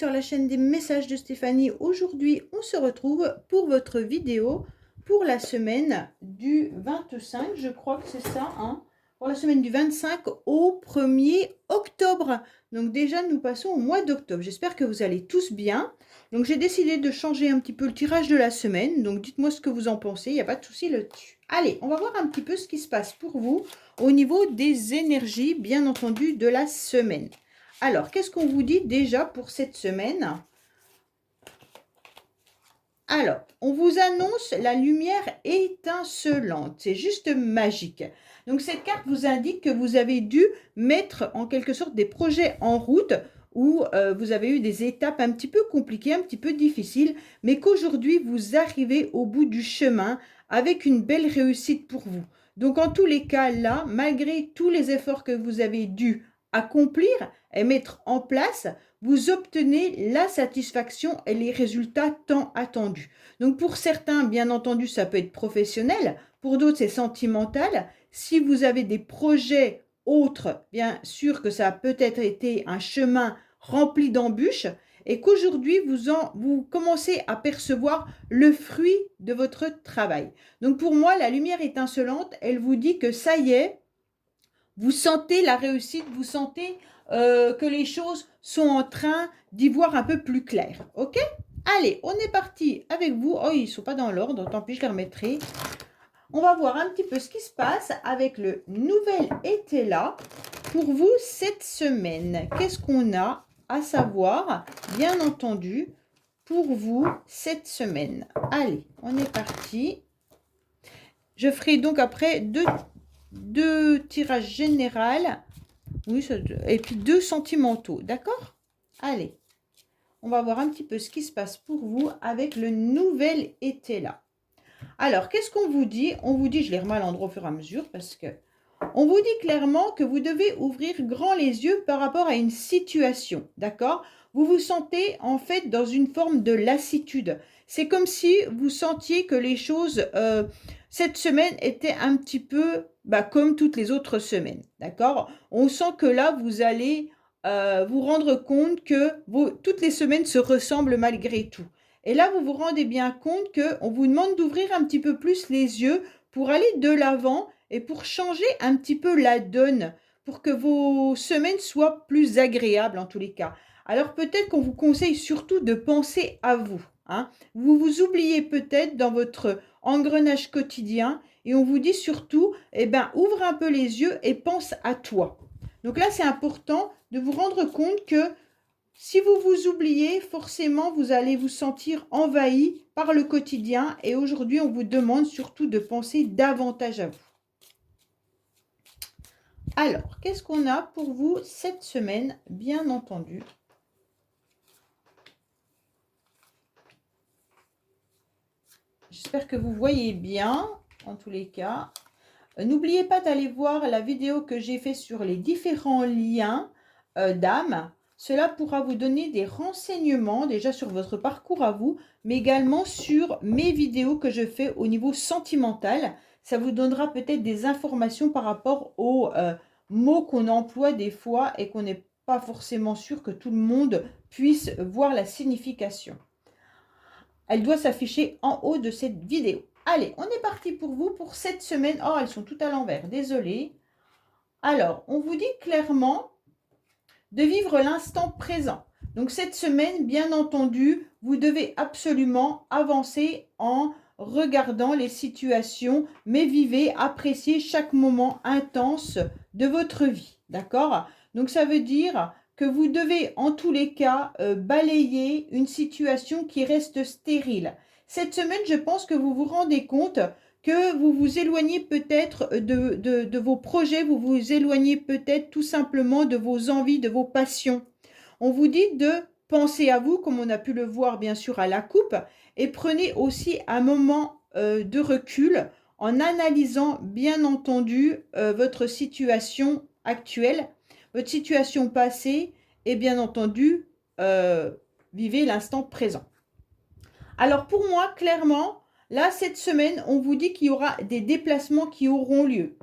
sur la chaîne des messages de Stéphanie. Aujourd'hui, on se retrouve pour votre vidéo pour la semaine du 25, je crois que c'est ça, hein, pour la semaine du 25 au 1er octobre. Donc déjà, nous passons au mois d'octobre. J'espère que vous allez tous bien. Donc j'ai décidé de changer un petit peu le tirage de la semaine. Donc dites-moi ce que vous en pensez, il n'y a pas de souci là-dessus. Allez, on va voir un petit peu ce qui se passe pour vous au niveau des énergies, bien entendu, de la semaine. Alors, qu'est-ce qu'on vous dit déjà pour cette semaine? Alors, on vous annonce la lumière étincelante. C'est juste magique. Donc, cette carte vous indique que vous avez dû mettre en quelque sorte des projets en route où vous avez eu des étapes un petit peu compliquées, un petit peu difficiles, mais qu'aujourd'hui, vous arrivez au bout du chemin avec une belle réussite pour vous. Donc, en tous les cas, là, malgré tous les efforts que vous avez dû accomplir et mettre en place, vous obtenez la satisfaction et les résultats tant attendus. Donc pour certains, bien entendu, ça peut être professionnel, pour d'autres, c'est sentimental. Si vous avez des projets autres, bien sûr que ça a peut-être été un chemin rempli d'embûches et qu'aujourd'hui, vous commencez à percevoir le fruit de votre travail. Donc pour moi, la lumière étincelante, elle vous dit que ça y est, vous sentez la réussite, vous sentez que les choses sont en train d'y voir un peu plus clair. Ok? Allez, on est parti avec vous. Oh, ils ne sont pas dans l'ordre, tant pis, je les remettrai. On va voir un petit peu ce qui se passe avec le nouvel été là pour vous cette semaine. Qu'est-ce qu'on a à savoir, bien entendu, pour vous cette semaine? Allez, on est parti. Je ferai donc après deux tirages généraux, oui, et puis 2 sentimentaux, d'accord? Allez, on va voir un petit peu ce qui se passe pour vous avec le nouvel été là. Alors, qu'est-ce qu'on vous dit? On vous dit, je les remets à l'endroit au fur et à mesure parce que on vous dit clairement que vous devez ouvrir grand les yeux par rapport à une situation, d'accord? Vous vous sentez en fait dans une forme de lassitude. C'est comme si vous sentiez que les choses, cette semaine, étaient un petit peu comme toutes les autres semaines, d'accord? On sent que là, vous allez vous rendre compte que toutes les semaines se ressemblent malgré tout. Et là, vous vous rendez bien compte qu'on vous demande d'ouvrir un petit peu plus les yeux pour aller de l'avant et pour changer un petit peu la donne, pour que vos semaines soient plus agréables en tous les cas. Alors peut-être qu'on vous conseille surtout de penser à vous, hein. Vous vous oubliez peut-être dans votre engrenage quotidien et on vous dit surtout, ouvre un peu les yeux et pense à toi. Donc là, c'est important de vous rendre compte que si vous vous oubliez, forcément, vous allez vous sentir envahi par le quotidien et aujourd'hui, on vous demande surtout de penser davantage à vous. Alors, qu'est-ce qu'on a pour vous cette semaine, bien entendu? J'espère que vous voyez bien, en tous les cas. N'oubliez pas d'aller voir la vidéo que j'ai faite sur les différents liens d'âme. Cela pourra vous donner des renseignements déjà sur votre parcours à vous, mais également sur mes vidéos que je fais au niveau sentimental. Ça vous donnera peut-être des informations par rapport aux mots qu'on emploie des fois et qu'on n'est pas forcément sûr que tout le monde puisse voir la signification. Elle doit s'afficher en haut de cette vidéo. Allez, on est parti pour vous pour cette semaine. Oh, elles sont toutes à l'envers, désolée. Alors, on vous dit clairement de vivre l'instant présent. Donc, cette semaine, bien entendu, vous devez absolument avancer en regardant les situations, mais vivez, appréciez chaque moment intense de votre vie. D'accord? Donc, ça veut dire que vous devez, en tous les cas, balayer une situation qui reste stérile. Cette semaine, je pense que vous vous rendez compte que vous vous éloignez peut-être de vos projets, vous vous éloignez peut-être tout simplement de vos envies, de vos passions. On vous dit de penser à vous, comme on a pu le voir bien sûr à la coupe, et prenez aussi un moment de recul en analysant bien entendu votre situation actuelle, votre situation passée, et bien entendu, vivez l'instant présent. Alors pour moi, clairement, là, cette semaine, on vous dit qu'il y aura des déplacements qui auront lieu.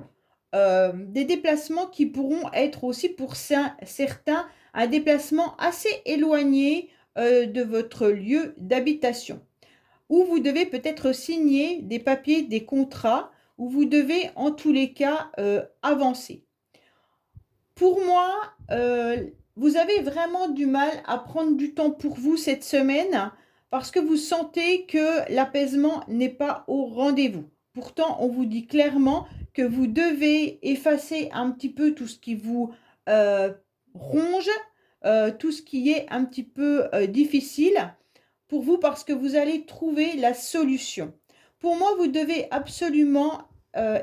Des déplacements qui pourront être aussi pour certains un déplacement assez éloigné de votre lieu d'habitation, où vous devez peut-être signer des papiers, des contrats, où vous devez en tous les cas avancer. Pour moi, vous avez vraiment du mal à prendre du temps pour vous cette semaine parce que vous sentez que l'apaisement n'est pas au rendez-vous. Pourtant, on vous dit clairement que vous devez effacer un petit peu tout ce qui vous euh, ronge, tout ce qui est un petit peu difficile pour vous parce que vous allez trouver la solution. Pour moi, vous devez absolument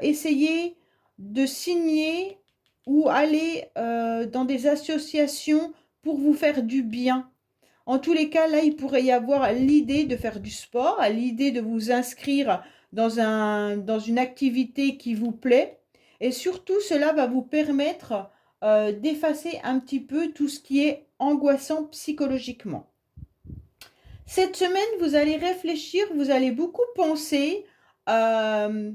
essayer de signer ou aller dans des associations pour vous faire du bien. En tous les cas, là, il pourrait y avoir l'idée de faire du sport, l'idée de vous inscrire dans une activité qui vous plaît. Et surtout, cela va vous permettre d'effacer un petit peu tout ce qui est angoissant psychologiquement. Cette semaine, vous allez réfléchir, vous allez beaucoup penser euh,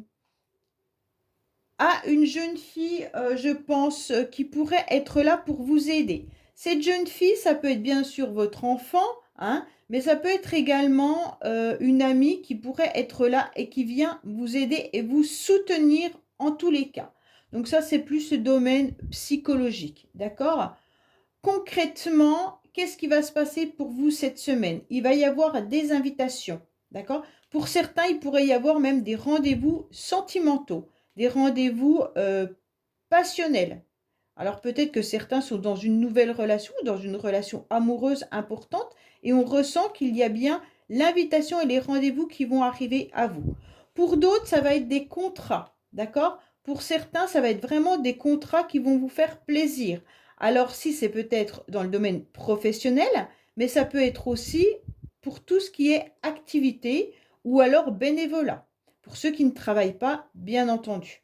à une jeune fille, je pense, qui pourrait être là pour vous aider. Cette jeune fille, ça peut être bien sûr votre enfant, hein, mais ça peut être également une amie qui pourrait être là et qui vient vous aider et vous soutenir en tous les cas. Donc ça, c'est plus ce domaine psychologique, d'accord? Concrètement, qu'est-ce qui va se passer pour vous cette semaine? Il va y avoir des invitations, d'accord? Pour certains, il pourrait y avoir même des rendez-vous sentimentaux, des rendez-vous passionnels. Alors peut-être que certains sont dans une nouvelle relation, dans une relation amoureuse importante, et on ressent qu'il y a bien l'invitation et les rendez-vous qui vont arriver à vous. Pour d'autres, ça va être des contrats, d'accord? Pour certains, ça va être vraiment des contrats qui vont vous faire plaisir. Alors si c'est peut-être dans le domaine professionnel, mais ça peut être aussi pour tout ce qui est activité ou alors bénévolat, pour ceux qui ne travaillent pas, bien entendu.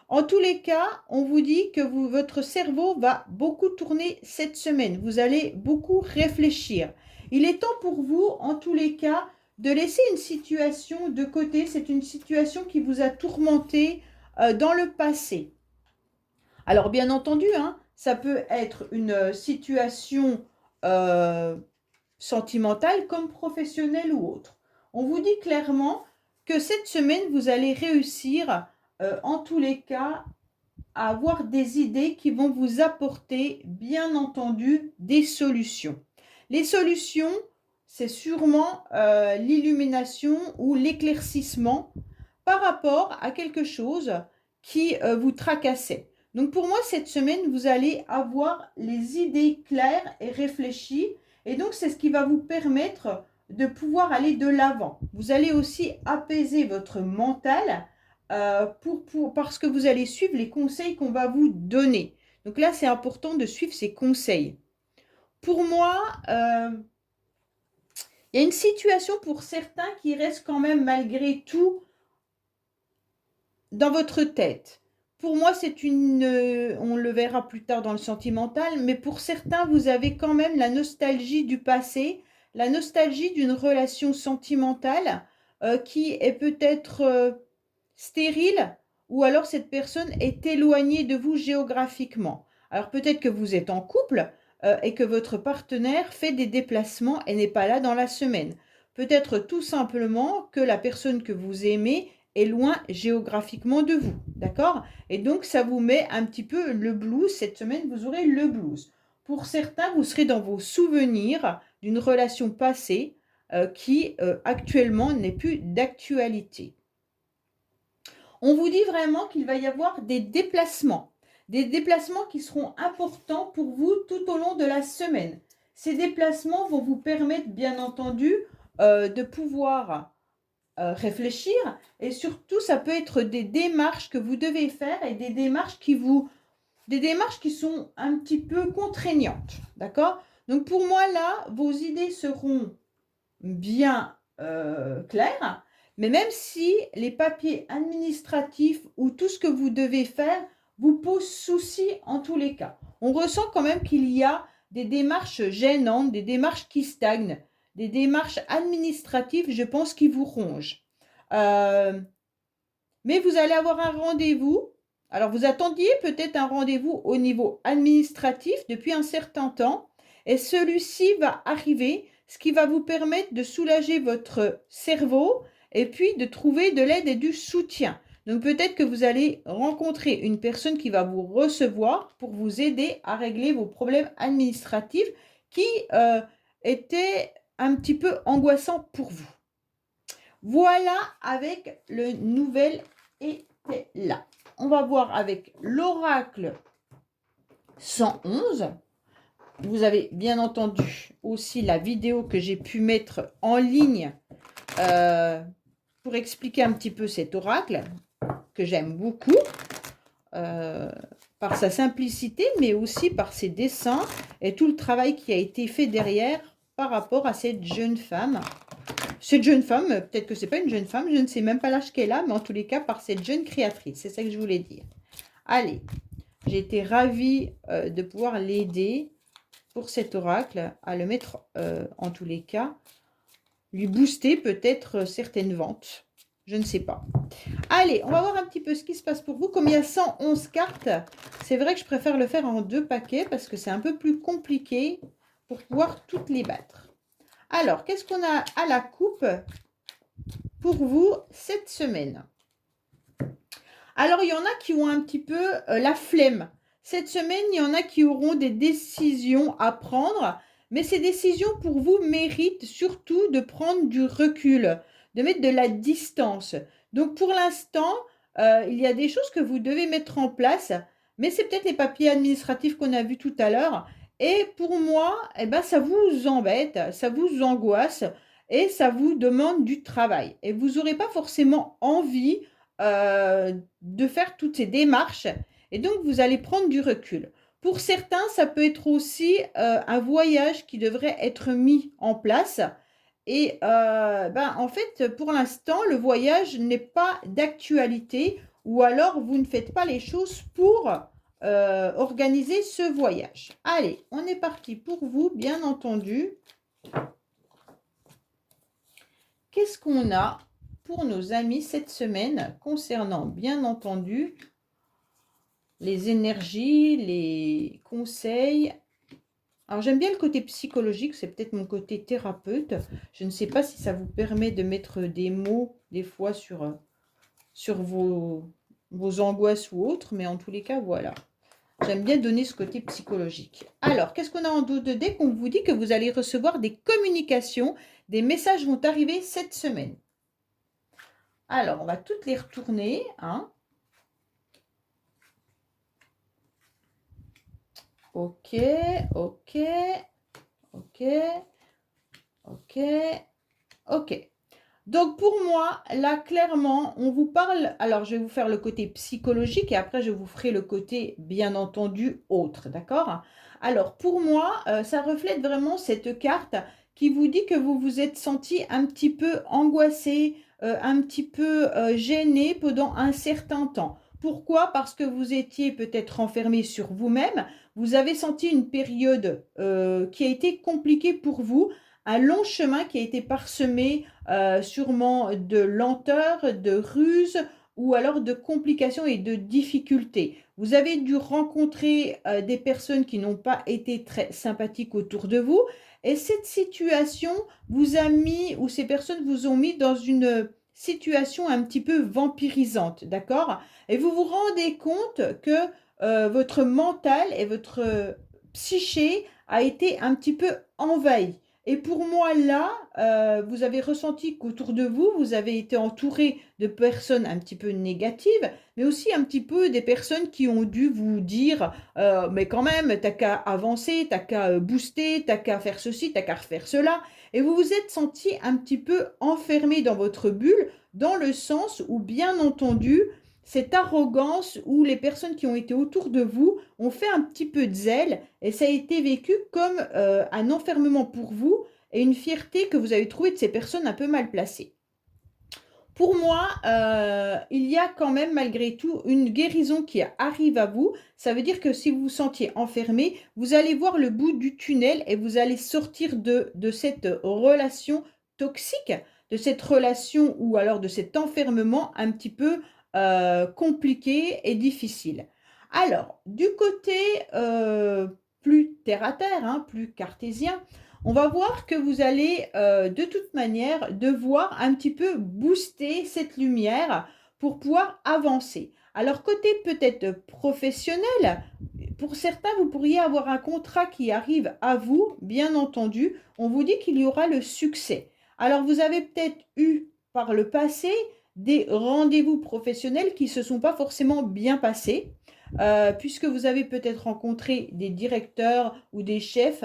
En tous les cas, on vous dit que votre cerveau va beaucoup tourner cette semaine. Vous allez beaucoup réfléchir. Il est temps pour vous, en tous les cas, de laisser une situation de côté. C'est une situation qui vous a tourmenté dans le passé. Alors, bien entendu, hein, ça peut être une situation euh, sentimentale comme professionnelle ou autre. On vous dit clairement que cette semaine, vous allez réussir, en tous les cas, à avoir des idées qui vont vous apporter, bien entendu, des solutions. Les solutions, c'est sûrement l'illumination ou l'éclaircissement par rapport à quelque chose qui vous tracassait. Donc pour moi, cette semaine, vous allez avoir les idées claires et réfléchies. Et donc, c'est ce qui va vous permettre de pouvoir aller de l'avant. Vous allez aussi apaiser votre mental parce que vous allez suivre les conseils qu'on va vous donner. Donc là, c'est important de suivre ces conseils. Pour moi, il y a une situation pour certains qui reste quand même malgré tout dans votre tête. Pour moi, c'est on le verra plus tard dans le sentimental, mais pour certains, vous avez quand même la nostalgie du passé, la nostalgie d'une relation sentimentale qui est peut-être stérile, ou alors cette personne est éloignée de vous géographiquement. Alors peut-être que vous êtes en couple et que votre partenaire fait des déplacements et n'est pas là dans la semaine. Peut-être tout simplement que la personne que vous aimez est loin géographiquement de vous, d'accord? Et donc ça vous met un petit peu le blues. Cette semaine, vous aurez le blues. Pour certains, vous serez dans vos souvenirs d'une relation passée qui actuellement n'est plus d'actualité. On vous dit vraiment qu'il va y avoir des déplacements qui seront importants pour vous tout au long de la semaine. Ces déplacements vont vous permettre, bien entendu, de pouvoir réfléchir, et surtout, ça peut être des démarches que vous devez faire et des démarches qui sont un petit peu contraignantes, d'accord? Donc pour moi, là, vos idées seront bien claires. Mais même si les papiers administratifs ou tout ce que vous devez faire vous pose souci en tous les cas. On ressent quand même qu'il y a des démarches gênantes, des démarches qui stagnent, des démarches administratives, je pense, qui vous rongent. Euh, mais vous allez avoir un rendez-vous. Alors, vous attendiez peut-être un rendez-vous au niveau administratif depuis un certain temps, et celui-ci va arriver. ce qui va vous permettre de soulager votre cerveau et puis de trouver de l'aide et du soutien. Donc peut-être que vous allez rencontrer une personne qui va vous recevoir pour vous aider à régler vos problèmes administratifs qui étaient un petit peu angoissants pour vous. Voilà avec le nouvel été là. On va voir avec l'oracle 111. Vous avez bien entendu aussi la vidéo que j'ai pu mettre en ligne pour expliquer un petit peu cet oracle que j'aime beaucoup par sa simplicité, mais aussi par ses dessins et tout le travail qui a été fait derrière par rapport à cette jeune femme. Cette jeune femme, peut-être que ce n'est pas une jeune femme, je ne sais même pas l'âge qu'elle a, mais en tous les cas, par cette jeune créatrice. C'est ça que je voulais dire. Allez, j'ai été ravie de pouvoir l'aider pour cet oracle, à le mettre, en tous les cas, lui booster peut-être certaines ventes. Je ne sais pas. Allez, on va voir un petit peu ce qui se passe pour vous. Comme il y a 111 cartes, c'est vrai que je préfère le faire en 2 paquets parce que c'est un peu plus compliqué pour pouvoir toutes les battre. Alors, qu'est-ce qu'on a à la coupe pour vous cette semaine? Alors, il y en a qui ont un petit peu la flemme. Cette semaine, il y en a qui auront des décisions à prendre, mais ces décisions pour vous méritent surtout de prendre du recul, de mettre de la distance. Donc, pour l'instant, il y a des choses que vous devez mettre en place, mais c'est peut-être les papiers administratifs qu'on a vus tout à l'heure. Et pour moi, eh ben, ça vous embête, ça vous angoisse et ça vous demande du travail. Et vous n'aurez pas forcément envie de faire toutes ces démarches et donc vous allez prendre du recul. Pour certains, ça peut être aussi un voyage qui devrait être mis en place et en fait, pour l'instant, le voyage n'est pas d'actualité ou alors vous ne faites pas les choses pour organiser ce voyage. Allez, on est parti pour vous, bien entendu. Qu'est-ce qu'on a pour nos amis cette semaine concernant, bien entendu, les énergies, les conseils? Alors, j'aime bien le côté psychologique, c'est peut-être mon côté thérapeute. Je ne sais pas si ça vous permet de mettre des mots, des fois, sur vos angoisses ou autres, mais en tous les cas, voilà. J'aime bien donner ce côté psychologique. Alors, qu'est-ce qu'on a en dos de deck? On vous dit que vous allez recevoir des communications, des messages vont arriver cette semaine. Alors, on va toutes les retourner. Hein. Ok, ok, ok, ok, ok. Donc, pour moi, là, clairement, on vous parle... Alors, je vais vous faire le côté psychologique et après, je vous ferai le côté, bien entendu, autre. D'accord? Alors, pour moi, ça reflète vraiment cette carte qui vous dit que vous vous êtes senti un petit peu angoissé, un petit peu gêné pendant un certain temps. Pourquoi? Parce que vous étiez peut-être enfermé sur vous-même. Vous avez senti une période qui a été compliquée pour vous, un long chemin qui a été parsemé sûrement de lenteur, de ruse ou alors de complications et de difficultés. Vous avez dû rencontrer des personnes qui n'ont pas été très sympathiques autour de vous et cette situation vous a mis, ou ces personnes vous ont mis dans une situation un petit peu vampirisante, d'accord? Et vous vous rendez compte que votre mental et votre psyché a été un petit peu envahi. Et pour moi, là, vous avez ressenti qu'autour de vous, vous avez été entouré de personnes un petit peu négatives, mais aussi un petit peu des personnes qui ont dû vous dire mais quand même, t'as qu'à avancer, t'as qu'à booster, t'as qu'à faire ceci, t'as qu'à refaire cela. Et vous vous êtes senti un petit peu enfermé dans votre bulle, dans le sens où, bien entendu, cette arrogance où les personnes qui ont été autour de vous ont fait un petit peu de zèle et ça a été vécu comme un enfermement pour vous et une fierté que vous avez trouvée de ces personnes un peu mal placées. Pour moi, il y a quand même malgré tout une guérison qui arrive à vous. Ça veut dire que si vous vous sentiez enfermé, vous allez voir le bout du tunnel et vous allez sortir de cette relation toxique, de cette relation ou alors de cet enfermement un petit peu compliqué et difficile. Alors, du côté plus terre-à-terre, hein, plus cartésien, On va voir que vous allez de toute manière devoir un petit peu booster cette lumière pour pouvoir avancer. Alors côté peut-être professionnel, pour certains, vous pourriez avoir un contrat qui arrive à vous, bien entendu. On vous dit qu'il y aura le succès. Alors vous avez peut-être eu par le passé des rendez-vous professionnels qui ne se sont pas forcément bien passés, puisque vous avez peut-être rencontré des directeurs ou des chefs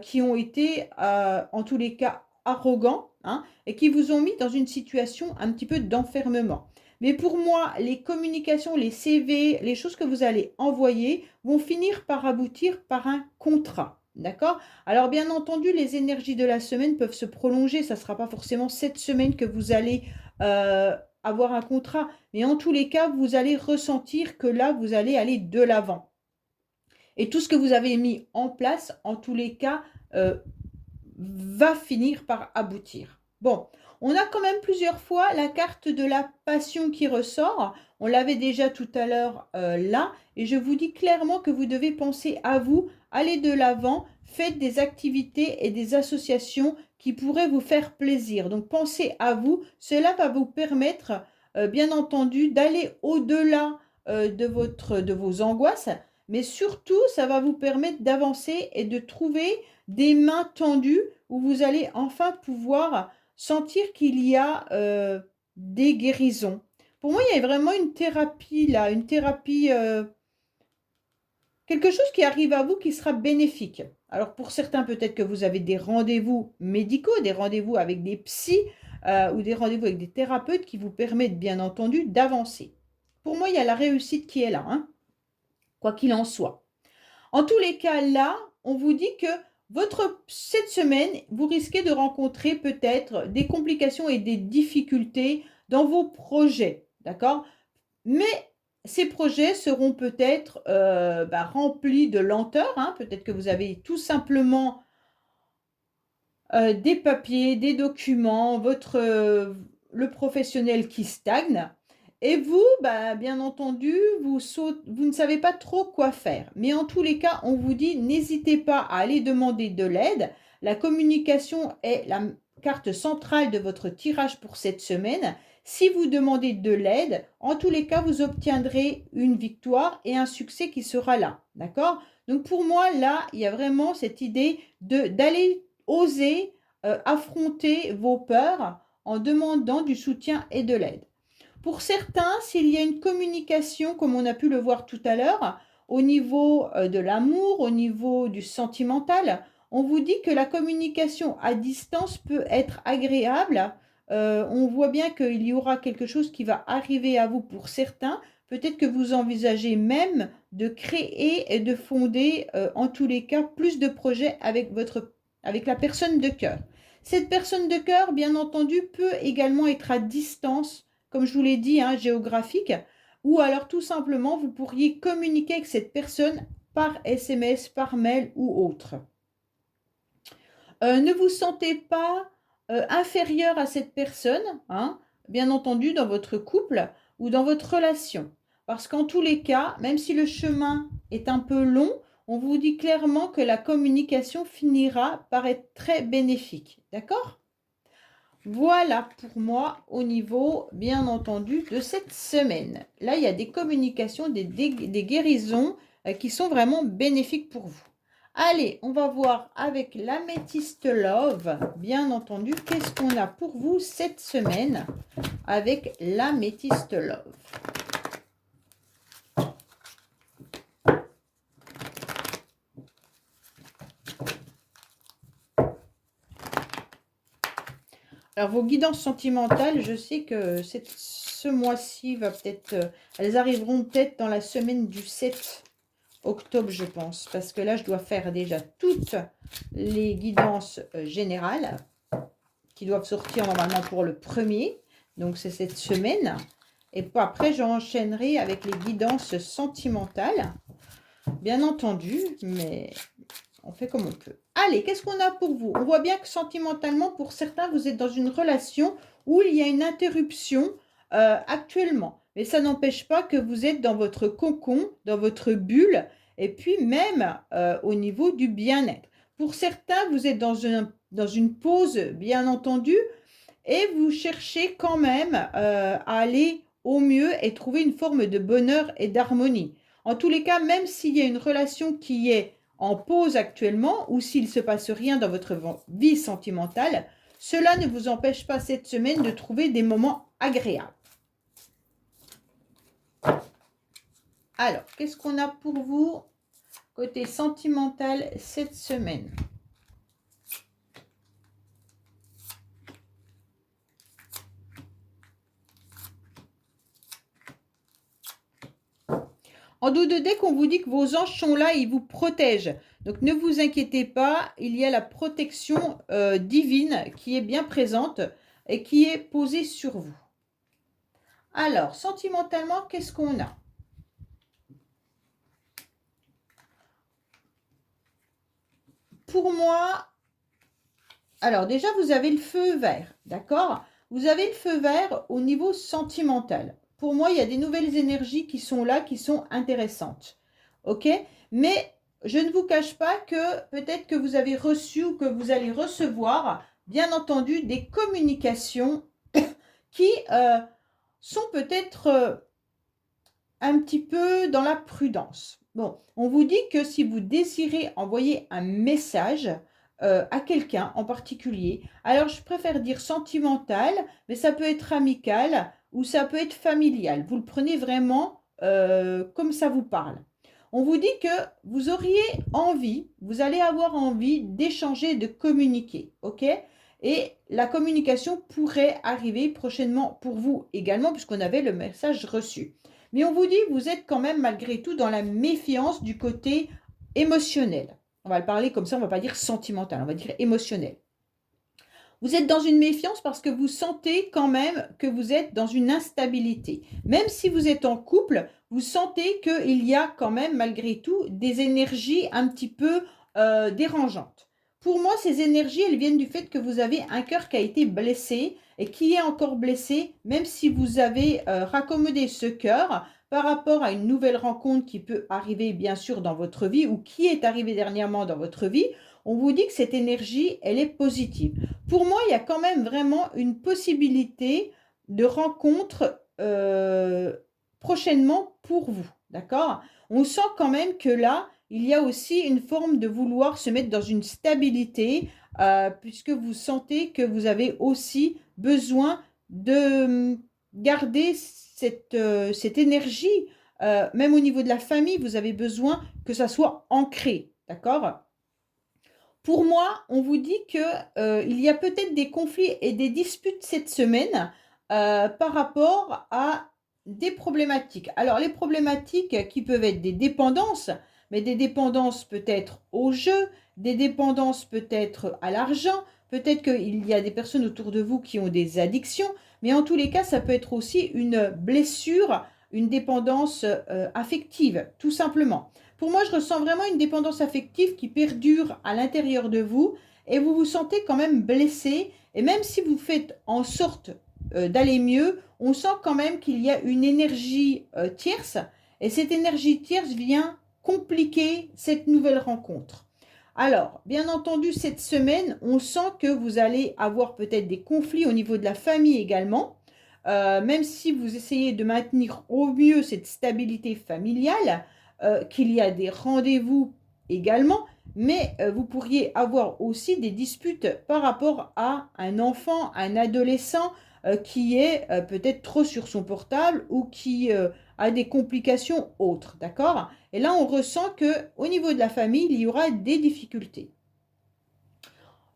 qui ont été, en tous les cas, arrogants, hein, et qui vous ont mis dans une situation un petit peu d'enfermement. Mais pour moi, les communications, les CV, les choses que vous allez envoyer vont finir par aboutir par un contrat. D'accord? Alors, bien entendu, les énergies de la semaine peuvent se prolonger. Ça ne sera pas forcément cette semaine que vous allez avoir un contrat. Mais en tous les cas, vous allez ressentir que là, vous allez aller de l'avant. Et tout ce que vous avez mis en place, en tous les cas, va finir par aboutir. Bon, on a quand même plusieurs fois la carte de la passion qui ressort. On l'avait déjà tout à l'heure là. Et je vous dis clairement que vous devez penser à vous, aller de l'avant, faites des activités et des associations qui pourraient vous faire plaisir. Donc pensez à vous. Cela va vous permettre, bien entendu, d'aller au-delà de vos angoisses. Mais surtout, ça va vous permettre d'avancer et de trouver des mains tendues où vous allez enfin pouvoir sentir qu'il y a des guérisons. Pour moi, il y a vraiment une thérapie là, une thérapie, quelque chose qui arrive à vous qui sera bénéfique. Alors pour certains, peut-être que vous avez des rendez-vous médicaux, des rendez-vous avec des psys ou des rendez-vous avec des thérapeutes qui vous permettent bien entendu d'avancer. Pour moi, il y a la réussite qui est là, hein, quoi qu'il en soit. En tous les cas, là, on vous dit que cette semaine, vous risquez de rencontrer peut-être des complications et des difficultés dans vos projets, d'accord? Mais ces projets seront peut-être remplis de lenteur, hein. Peut-être que vous avez tout simplement des papiers, des documents, le professionnel qui stagne. Et vous, bien entendu, vous ne savez pas trop quoi faire. Mais en tous les cas, on vous dit, n'hésitez pas à aller demander de l'aide. La communication est la carte centrale de votre tirage pour cette semaine. Si vous demandez de l'aide, en tous les cas, vous obtiendrez une victoire et un succès qui sera là. D'accord? Donc pour moi, là, il y a vraiment cette idée d'aller oser affronter vos peurs en demandant du soutien et de l'aide. Pour certains, s'il y a une communication, comme on a pu le voir tout à l'heure, au niveau de l'amour, au niveau du sentimental, on vous dit que la communication à distance peut être agréable. On voit bien qu'il y aura quelque chose qui va arriver à vous pour certains. Peut-être que vous envisagez même de créer et de fonder, en tous les cas, plus de projets avec la personne de cœur. Cette personne de cœur, bien entendu, peut également être à distance, comme je vous l'ai dit, hein, géographique, ou alors tout simplement, vous pourriez communiquer avec cette personne par SMS, par mail ou autre. Ne vous sentez pas inférieur à cette personne, hein, bien entendu, dans votre couple ou dans votre relation. Parce qu'en tous les cas, même si le chemin est un peu long, on vous dit clairement que la communication finira par être très bénéfique. D'accord? Voilà pour moi au niveau, bien entendu, de cette semaine. Là, il y a des communications, des guérisons qui sont vraiment bénéfiques pour vous. Allez, on va voir avec l'améthyste Love, bien entendu, qu'est-ce qu'on a pour vous cette semaine avec l'améthyste Love. Alors, vos guidances sentimentales, je sais que ce mois-ci va peut-être... elles arriveront peut-être dans la semaine du 7 octobre, je pense. Parce que là, je dois faire déjà toutes les guidances générales qui doivent sortir normalement pour le 1er. Donc, c'est cette semaine. Et puis après, j'enchaînerai avec les guidances sentimentales. Bien entendu, mais on fait comme on peut. Allez, qu'est-ce qu'on a pour vous? On voit bien que sentimentalement, pour certains, vous êtes dans une relation où il y a une interruption actuellement. Mais ça n'empêche pas que vous êtes dans votre cocon, dans votre bulle, et puis même au niveau du bien-être. Pour certains, vous êtes dans une pause, bien entendu, et vous cherchez quand même à aller au mieux et trouver une forme de bonheur et d'harmonie. En tous les cas, même s'il y a une relation qui est en pause actuellement ou s'il ne se passe rien dans votre vie sentimentale, cela ne vous empêche pas cette semaine de trouver des moments agréables. Alors, qu'est-ce qu'on a pour vous côté sentimental cette semaine? En dos de deck, on vous dit que vos anges sont là et ils vous protègent. Donc ne vous inquiétez pas, il y a la protection divine qui est bien présente et qui est posée sur vous. Alors, sentimentalement, qu'est-ce qu'on a? Pour moi, alors déjà, vous avez le feu vert, d'accord? Vous avez le feu vert au niveau sentimental. Pour moi, il y a des nouvelles énergies qui sont là, qui sont intéressantes. Ok? Mais je ne vous cache pas que peut-être que vous avez reçu ou que vous allez recevoir, bien entendu, des communications qui sont peut-être un petit peu dans la prudence. Bon, on vous dit que si vous désirez envoyer un message à quelqu'un en particulier, alors je préfère dire sentimental, mais ça peut être amical ou ça peut être familial. Vous le prenez vraiment comme ça vous parle. On vous dit que vous auriez envie, vous allez avoir envie d'échanger, de communiquer, ok? Et la communication pourrait arriver prochainement pour vous également, puisqu'on avait le message reçu. Mais on vous dit que vous êtes quand même malgré tout dans la méfiance du côté émotionnel. On va le parler comme ça, on ne va pas dire sentimental, on va dire émotionnel. Vous êtes dans une méfiance parce que vous sentez quand même que vous êtes dans une instabilité. Même si vous êtes en couple, vous sentez qu'il y a quand même malgré tout des énergies un petit peu dérangeantes. Pour moi, ces énergies, elles viennent du fait que vous avez un cœur qui a été blessé et qui est encore blessé, même si vous avez raccommodé ce cœur par rapport à une nouvelle rencontre qui peut arriver bien sûr dans votre vie ou qui est arrivée dernièrement dans votre vie. On vous dit que cette énergie, elle est positive. Pour moi, il y a quand même vraiment une possibilité de rencontre prochainement pour vous, d'accord? On sent quand même que là, il y a aussi une forme de vouloir se mettre dans une stabilité, puisque vous sentez que vous avez aussi besoin de garder cette énergie, même au niveau de la famille, vous avez besoin que ça soit ancré, d'accord? Pour moi, on vous dit que il y a peut-être des conflits et des disputes cette semaine par rapport à des problématiques. Alors, les problématiques qui peuvent être des dépendances, mais des dépendances peut-être au jeu, des dépendances peut-être à l'argent, peut-être qu'il y a des personnes autour de vous qui ont des addictions, mais en tous les cas, ça peut être aussi une blessure, une dépendance affective, tout simplement. Pour moi, je ressens vraiment une dépendance affective qui perdure à l'intérieur de vous et vous vous sentez quand même blessé. Et même si vous faites en sorte d'aller mieux, on sent quand même qu'il y a une énergie tierce et cette énergie tierce vient compliquer cette nouvelle rencontre. Alors, bien entendu, cette semaine, on sent que vous allez avoir peut-être des conflits au niveau de la famille également. Même si vous essayez de maintenir au mieux cette stabilité familiale, qu'il y a des rendez-vous également, mais vous pourriez avoir aussi des disputes par rapport à un enfant, un adolescent qui est peut-être trop sur son portable ou qui a des complications autres, d'accord? Et là, on ressent qu'au niveau de la famille, il y aura des difficultés.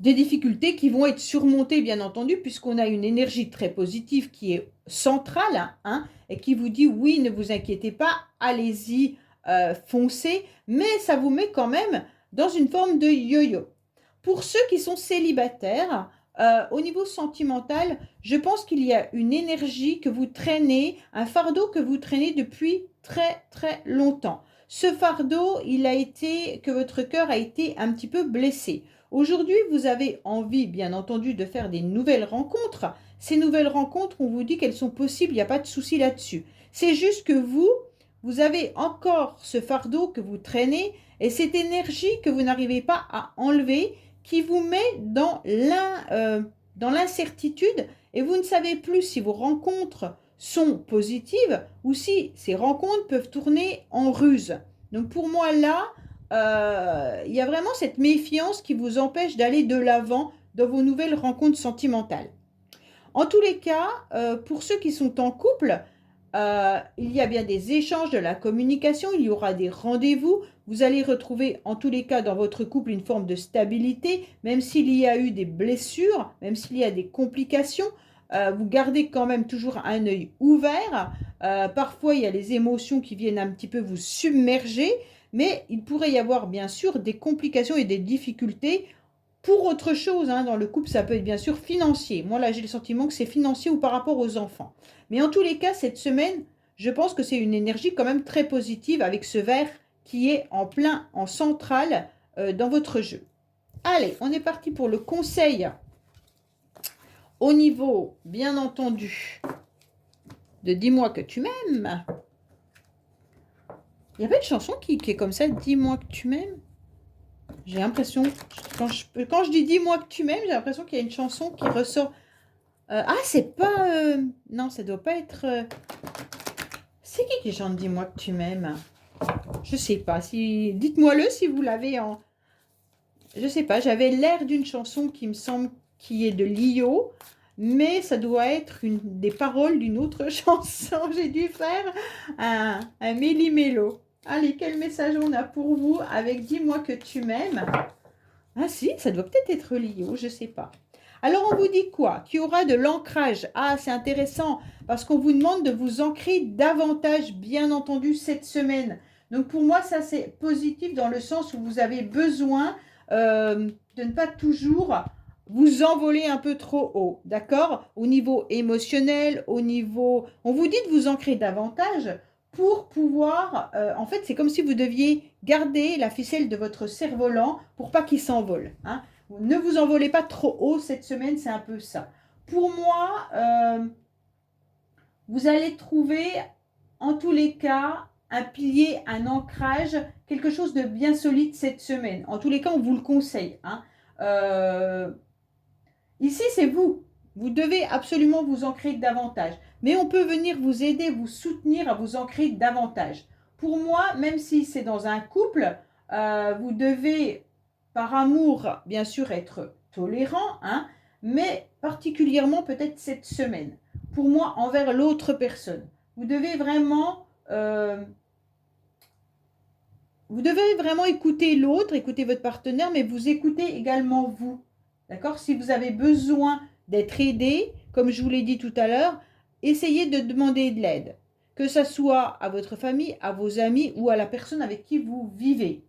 Des difficultés qui vont être surmontées, bien entendu, puisqu'on a une énergie très positive qui est centrale, hein, et qui vous dit oui, ne vous inquiétez pas, allez-y, foncez, mais ça vous met quand même dans une forme de yo-yo. Pour ceux qui sont célibataires, au niveau sentimental, je pense qu'il y a une énergie que vous traînez, un fardeau que vous traînez depuis très très longtemps. Ce fardeau, il a été, que votre cœur a été un petit peu blessé. Aujourd'hui, vous avez envie, bien entendu, de faire des nouvelles rencontres. Ces nouvelles rencontres, on vous dit qu'elles sont possibles, il n'y a pas de souci là-dessus. C'est juste que vous vous avez encore ce fardeau que vous traînez et cette énergie que vous n'arrivez pas à enlever qui vous met dans l'incertitude et vous ne savez plus si vos rencontres sont positives ou si ces rencontres peuvent tourner en ruse. Donc pour moi là, il y a vraiment cette méfiance qui vous empêche d'aller de l'avant dans vos nouvelles rencontres sentimentales. En tous les cas, pour ceux qui sont en couple, il y a bien des échanges, de la communication, il y aura des rendez-vous. Vous allez retrouver en tous les cas dans votre couple une forme de stabilité, même s'il y a eu des blessures, même s'il y a des complications. Vous gardez quand même toujours un œil ouvert. Parfois, il y a les émotions qui viennent un petit peu vous submerger, mais il pourrait y avoir bien sûr des complications et des difficultés pour autre chose, hein. Dans le couple, ça peut être bien sûr financier. Moi, là, j'ai le sentiment que c'est financier ou par rapport aux enfants. Mais en tous les cas, cette semaine, je pense que c'est une énergie quand même très positive avec ce vert qui est en plein, en centrale dans votre jeu. Allez, on est parti pour le conseil au niveau, bien entendu, de Dis-moi que tu m'aimes. Il y avait une chanson qui est comme ça, Dis-moi que tu m'aimes. J'ai l'impression, quand je dis Dis-moi que tu m'aimes, j'ai l'impression qu'il y a une chanson qui ressort. Ah, c'est pas... non, ça doit pas être... c'est qui chante Dis-moi que tu m'aimes? Je sais pas. Dites-moi-le si vous l'avez en... Je sais pas, j'avais l'air d'une chanson qui me semble qui est de Lio, mais ça doit être des paroles d'une autre chanson. J'ai dû faire un méli-mélo. Allez, quel message on a pour vous avec Dis-moi que tu m'aimes? Ah si, ça doit peut-être être Lio, je sais pas. Alors on vous dit quoi? Qu'il y aura de l'ancrage. Ah, c'est intéressant parce qu'on vous demande de vous ancrer davantage, bien entendu, cette semaine. Donc pour moi, ça c'est positif dans le sens où vous avez besoin de ne pas toujours vous envoler un peu trop haut, d'accord? Au niveau émotionnel, au niveau... On vous dit de vous ancrer davantage pour pouvoir... en fait, c'est comme si vous deviez garder la ficelle de votre cerf-volant pour pas qu'il s'envole, hein? Ne vous envolez pas trop haut cette semaine, c'est un peu ça. Pour moi, vous allez trouver en tous les cas un pilier, un ancrage, quelque chose de bien solide cette semaine. En tous les cas, on vous le conseille, hein. Ici, c'est vous. Vous devez absolument vous ancrer davantage. Mais on peut venir vous aider, vous soutenir à vous ancrer davantage. Pour moi, même si c'est dans un couple, vous devez, par amour, bien sûr, être tolérant, hein, mais particulièrement peut-être cette semaine. Pour moi, envers l'autre personne. Vous devez vraiment écouter l'autre, écouter votre partenaire, mais vous écoutez également vous. D'accord? Si vous avez besoin d'être aidé, comme je vous l'ai dit tout à l'heure, essayez de demander de l'aide. Que ce soit à votre famille, à vos amis ou à la personne avec qui vous vivez.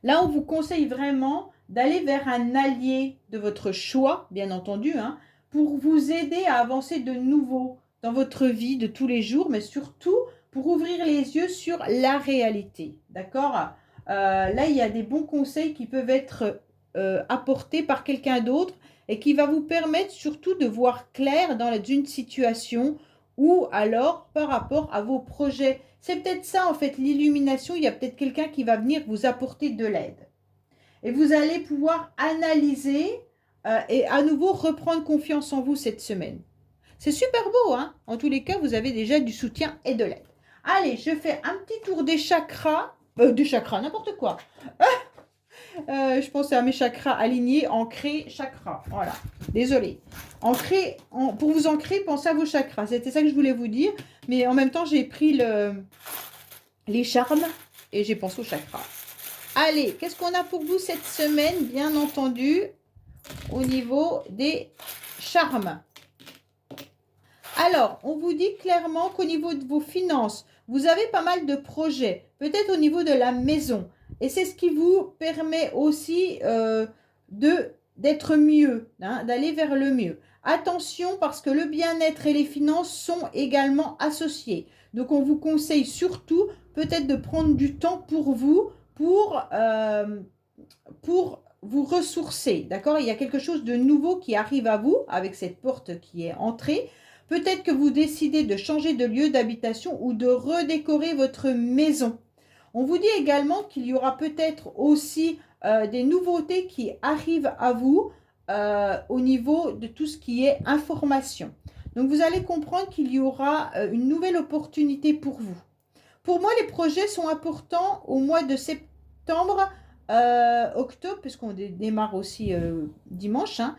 Là, on vous conseille vraiment d'aller vers un allié de votre choix, bien entendu, hein, pour vous aider à avancer de nouveau dans votre vie de tous les jours, mais surtout pour ouvrir les yeux sur la réalité. D'accord? Là, il y a des bons conseils qui peuvent être apportés par quelqu'un d'autre et qui va vous permettre surtout de voir clair dans une situation ou alors par rapport à vos projets. C'est peut-être ça en fait, l'illumination, il y a peut-être quelqu'un qui va venir vous apporter de l'aide. Et vous allez pouvoir analyser et à nouveau reprendre confiance en vous cette semaine. C'est super beau, hein? En tous les cas, vous avez déjà du soutien et de l'aide. Allez, je fais un petit tour des chakras. Des chakras, n'importe quoi. Je pense à mes chakras alignés, ancrés, chakras. Voilà, désolée. Pour vous ancrer, pensez à vos chakras. C'était ça que je voulais vous dire. Mais en même temps, j'ai pris les charmes et j'ai pensé aux chakras. Allez, qu'est-ce qu'on a pour vous cette semaine, bien entendu, au niveau des charmes? Alors, on vous dit clairement qu'au niveau de vos finances, vous avez pas mal de projets, peut-être au niveau de la maison. Et c'est ce qui vous permet aussi d'être mieux, hein, d'aller vers le mieux. Attention parce que le bien-être et les finances sont également associés. Donc, on vous conseille surtout peut-être de prendre du temps pour vous, pour vous ressourcer. D'accord? Il y a quelque chose de nouveau qui arrive à vous avec cette porte qui est entrée Peut-être que vous décidez de changer de lieu d'habitation ou de redécorer votre maison. On vous dit également qu'il y aura peut-être aussi des nouveautés qui arrivent à vous au niveau de tout ce qui est information. Donc, vous allez comprendre qu'il y aura une nouvelle opportunité pour vous. Pour moi, les projets sont importants au mois de septembre, octobre, puisqu'on démarre aussi dimanche. Hein.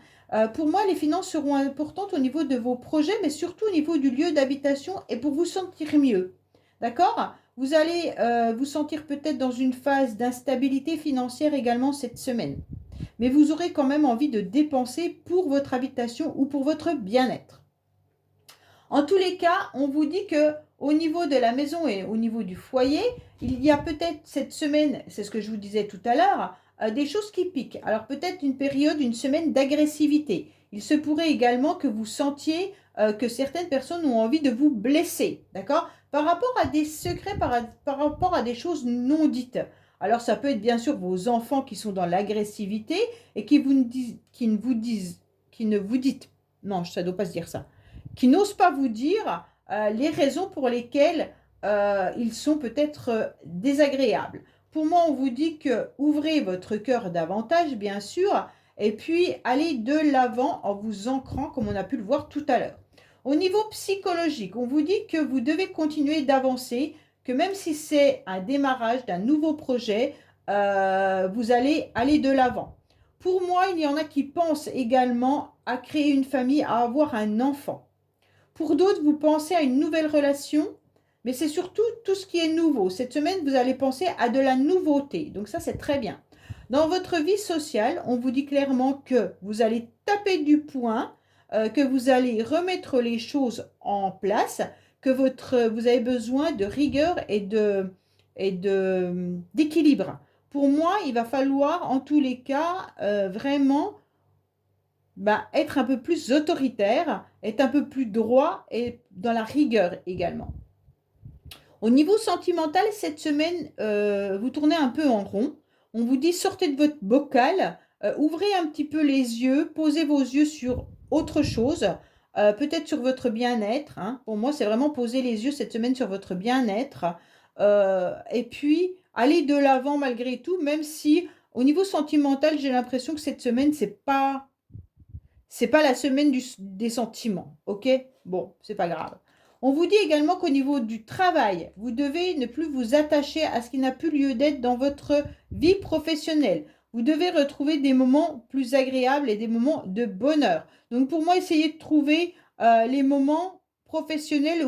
Pour moi, les finances seront importantes au niveau de vos projets, mais surtout au niveau du lieu d'habitation et pour vous sentir mieux. D'accord? Vous allez vous sentir peut-être dans une phase d'instabilité financière également cette semaine. Mais vous aurez quand même envie de dépenser pour votre habitation ou pour votre bien-être. En tous les cas, on vous dit que au niveau de la maison et au niveau du foyer, il y a peut-être cette semaine, c'est ce que je vous disais tout à l'heure, des choses qui piquent. Alors peut-être une période, une semaine d'agressivité. Il se pourrait également que vous sentiez que certaines personnes ont envie de vous blesser, d'accord? Par rapport à des secrets, par rapport à des choses non dites. Alors ça peut être bien sûr vos enfants qui sont dans l'agressivité et qui ne vous dites, non, ça ne doit pas se dire ça, qui n'osent pas vous dire les raisons pour lesquelles ils sont peut-être désagréables. Pour moi, on vous dit que ouvrez votre cœur davantage, bien sûr, et puis allez de l'avant en vous ancrant, comme on a pu le voir tout à l'heure. Au niveau psychologique, on vous dit que vous devez continuer d'avancer, que même si c'est un démarrage d'un nouveau projet, vous allez aller de l'avant. Pour moi, il y en a qui pensent également à créer une famille, à avoir un enfant. Pour d'autres, vous pensez à une nouvelle relation, mais c'est surtout tout ce qui est nouveau. Cette semaine, vous allez penser à de la nouveauté. Donc ça, c'est très bien. Dans votre vie sociale, on vous dit clairement que vous allez taper du poing, que vous allez remettre les choses en place, que vous avez besoin de rigueur et d'équilibre. Pour moi, il va falloir, en tous les cas, vraiment être un peu plus autoritaire, être un peu plus droit et dans la rigueur également. Au niveau sentimental, cette semaine, vous tournez un peu en rond. On vous dit sortez de votre bocal, ouvrez un petit peu les yeux, posez vos yeux sur autre chose, peut-être sur votre bien-être. Hein. Pour moi, c'est vraiment poser les yeux cette semaine sur votre bien-être. Et puis, allez de l'avant malgré tout, même si au niveau sentimental, j'ai l'impression que cette semaine, c'est pas la semaine des sentiments, ok? Bon, c'est pas grave. On vous dit également qu'au niveau du travail, vous devez ne plus vous attacher à ce qui n'a plus lieu d'être dans votre vie professionnelle. Vous devez retrouver des moments plus agréables et des moments de bonheur. Donc pour moi, essayez de trouver les moments professionnels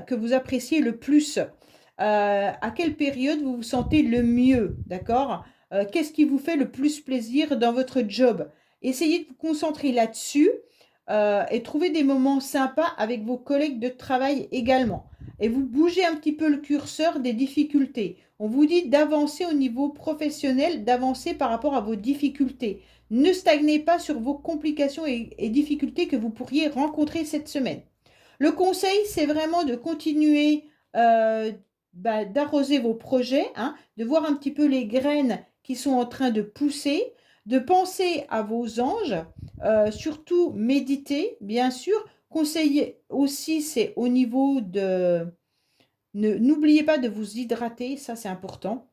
que vous appréciez le plus. À quelle période vous vous sentez le mieux, d'accord? Qu'est-ce qui vous fait le plus plaisir dans votre job? Essayez de vous concentrer là-dessus et trouver des moments sympas avec vos collègues de travail également. Et vous bougez un petit peu le curseur des difficultés. On vous dit d'avancer au niveau professionnel, d'avancer par rapport à vos difficultés. Ne stagnez pas sur vos complications et difficultés que vous pourriez rencontrer cette semaine. Le conseil, c'est vraiment de continuer d'arroser vos projets, hein, de voir un petit peu les graines qui sont en train de pousser, de penser à vos anges, surtout méditer, bien sûr. Conseiller aussi, c'est au niveau de... N'oubliez pas de vous hydrater, ça c'est important.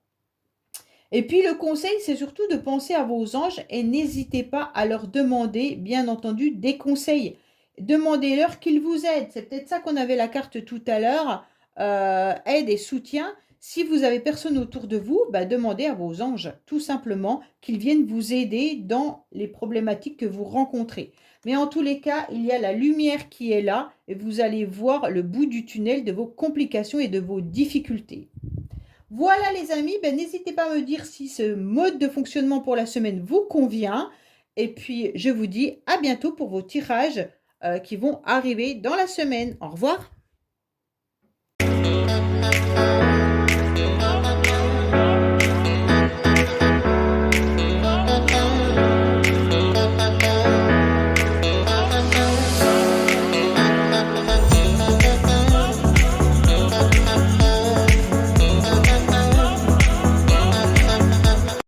Et puis le conseil, c'est surtout de penser à vos anges et n'hésitez pas à leur demander, bien entendu, des conseils. Demandez-leur qu'ils vous aident. C'est peut-être ça qu'on avait la carte tout à l'heure, aide et soutien. Si vous avez personne autour de vous, demandez à vos anges tout simplement qu'ils viennent vous aider dans les problématiques que vous rencontrez. Mais en tous les cas, il y a la lumière qui est là et vous allez voir le bout du tunnel de vos complications et de vos difficultés. Voilà les amis, n'hésitez pas à me dire si ce mode de fonctionnement pour la semaine vous convient. Et puis je vous dis à bientôt pour vos tirages qui vont arriver dans la semaine. Au revoir.